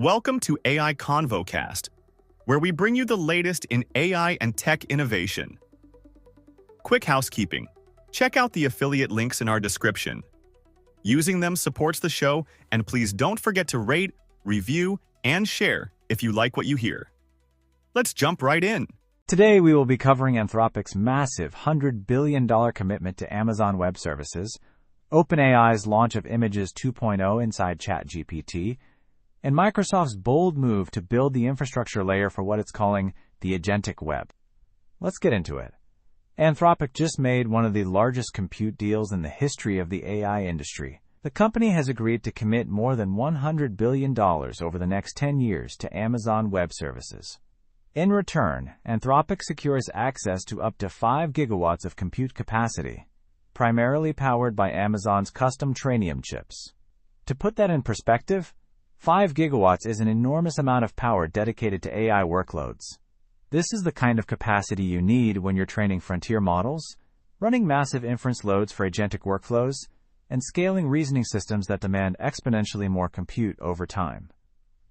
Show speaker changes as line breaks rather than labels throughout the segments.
Welcome to AI ConvoCast, where we bring you the latest in AI and tech innovation. Quick housekeeping. Check out the affiliate links in our description. Using them supports the show, and please don't forget to rate, review, and share if you like what you hear. Let's jump right in.
Today we will be covering Anthropic's massive $100 billion commitment to Amazon Web Services, OpenAI's launch of Images 2.0 inside ChatGPT, and Microsoft's bold move to build the infrastructure layer for what it's calling the Agentic Web. Let's get into it. Anthropic just made one of the largest compute deals in the history of the AI industry. The company has agreed to commit more than $100 billion over the next 10 years to Amazon Web Services. In return, Anthropic secures access to up to 5 gigawatts of compute capacity, primarily powered by Amazon's custom Trainium chips. To put that in perspective, 5 gigawatts is an enormous amount of power dedicated to AI workloads. This is the kind of capacity you need when you're training frontier models, running massive inference loads for agentic workflows, and scaling reasoning systems that demand exponentially more compute over time.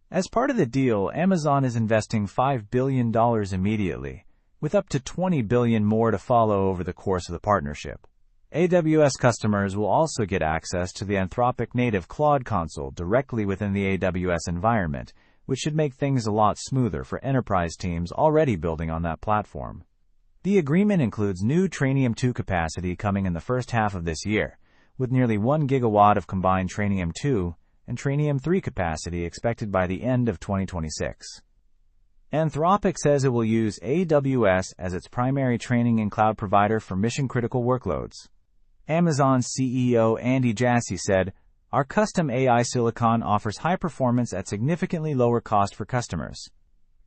As part of the deal, Amazon is investing $5 billion immediately, with up to $20 billion more to follow over the course of the partnership. AWS customers will also get access to the Anthropic native Claude console directly within the AWS environment, which should make things a lot smoother for enterprise teams already building on that platform. The agreement includes new Trainium 2 capacity coming in the first half of this year, with nearly 1 gigawatt of combined Trainium 2 and Trainium 3 capacity expected by the end of 2026. Anthropic says it will use AWS as its primary training and cloud provider for mission-critical workloads. Amazon CEO Andy Jassy said, "Our custom AI silicon offers high performance at significantly lower cost for customers."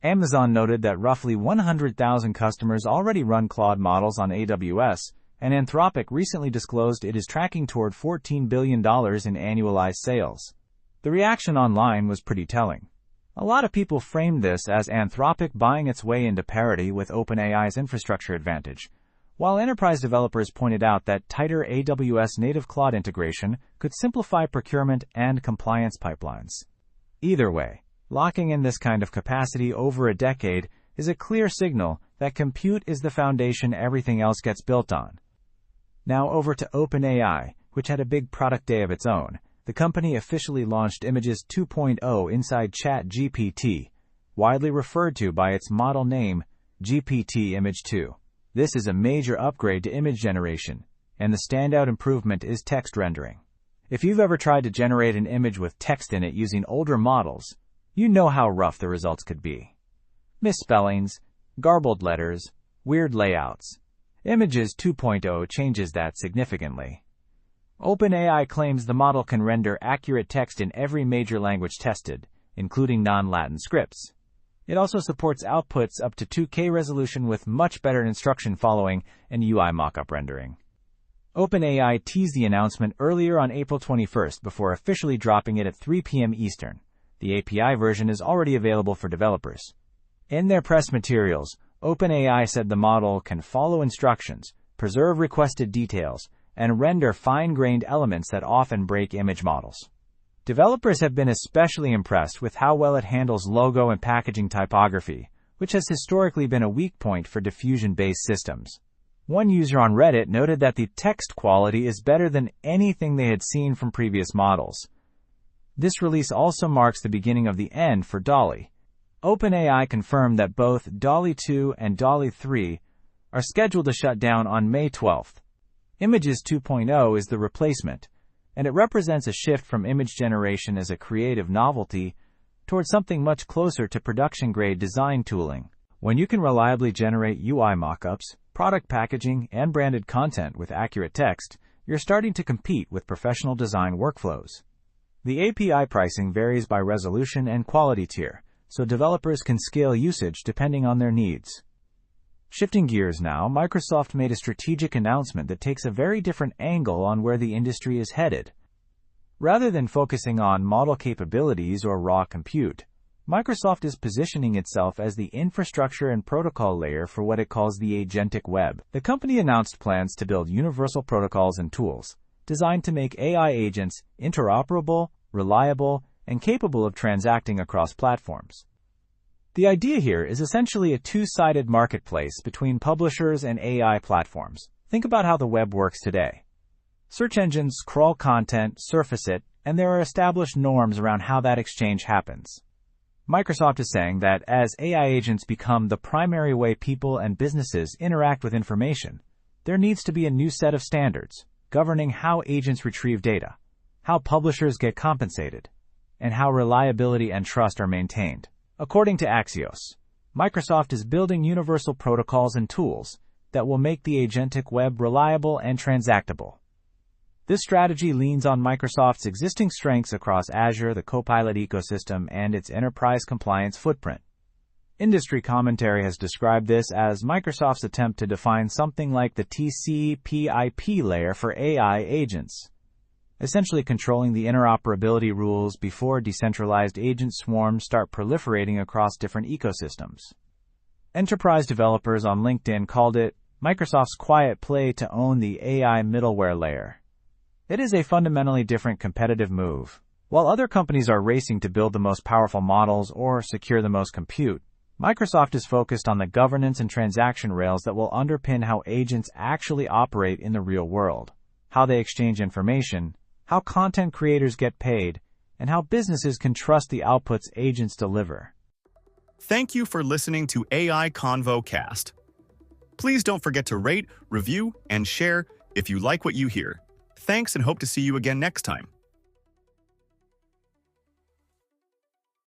Amazon noted that roughly 100,000 customers already run Claude models on AWS, and Anthropic recently disclosed it is tracking toward $14 billion in annualized sales. The reaction online was pretty telling. A lot of people framed this as Anthropic buying its way into parity with OpenAI's infrastructure advantage, while enterprise developers pointed out that tighter AWS native Claude integration could simplify procurement and compliance pipelines. Either way, locking in this kind of capacity over a decade is a clear signal that compute is the foundation everything else gets built on. Now over to OpenAI, which had a big product day of its own. The company officially launched Images 2.0 inside ChatGPT, widely referred to by its model name, GPT Image 2. This is a major upgrade to image generation, and the standout improvement is text rendering. If you've ever tried to generate an image with text in it using older models, you know how rough the results could be. Misspellings, garbled letters, weird layouts. Images 2.0 changes that significantly. OpenAI claims the model can render accurate text in every major language tested, including non-Latin scripts. It also supports outputs up to 2K resolution with much better instruction following and UI mockup rendering. OpenAI teased the announcement earlier on April 21st before officially dropping it at 3 p.m. Eastern. The API version is already available for developers. In their press materials, OpenAI said the model can follow instructions, preserve requested details, and render fine-grained elements that often break image models. Developers have been especially impressed with how well it handles logo and packaging typography, which has historically been a weak point for diffusion-based systems. One user on Reddit noted that the text quality is better than anything they had seen from previous models. This release also marks the beginning of the end for DALL-E. OpenAI confirmed that both DALL-E 2 and DALL-E 3 are scheduled to shut down on May 12th. Images 2.0 is the replacement, and it represents a shift from image generation as a creative novelty towards something much closer to production-grade design tooling. When you can reliably generate UI mockups, product packaging, and branded content with accurate text, you're starting to compete with professional design workflows. The API pricing varies by resolution and quality tier, so developers can scale usage depending on their needs. Shifting gears now, Microsoft made a strategic announcement that takes a very different angle on where the industry is headed. Rather than focusing on model capabilities or raw compute, Microsoft is positioning itself as the infrastructure and protocol layer for what it calls the Agentic Web. The company announced plans to build universal protocols and tools designed to make AI agents interoperable, reliable, and capable of transacting across platforms. The idea here is essentially a two-sided marketplace between publishers and AI platforms. Think about how the web works today. Search engines crawl content, surface it, and there are established norms around how that exchange happens. Microsoft is saying that as AI agents become the primary way people and businesses interact with information, there needs to be a new set of standards governing how agents retrieve data, how publishers get compensated, and how reliability and trust are maintained. According to Axios, Microsoft is building universal protocols and tools that will make the agentic web reliable and transactable. This strategy leans on Microsoft's existing strengths across Azure, the Copilot ecosystem, and its enterprise compliance footprint. Industry commentary has described this as Microsoft's attempt to define something like the TCP/IP layer for AI agents, essentially controlling the interoperability rules before decentralized agent swarms start proliferating across different ecosystems. Enterprise developers on LinkedIn called it Microsoft's quiet play to own the AI middleware layer. It is a fundamentally different competitive move. While other companies are racing to build the most powerful models or secure the most compute, Microsoft is focused on the governance and transaction rails that will underpin how agents actually operate in the real world, how they exchange information, how content creators get paid, and how businesses can trust the outputs agents deliver.
Thank you for listening to AI Convo Cast. Please don't forget to rate, review, and share if you like what you hear. Thanks and hope to see you again next time.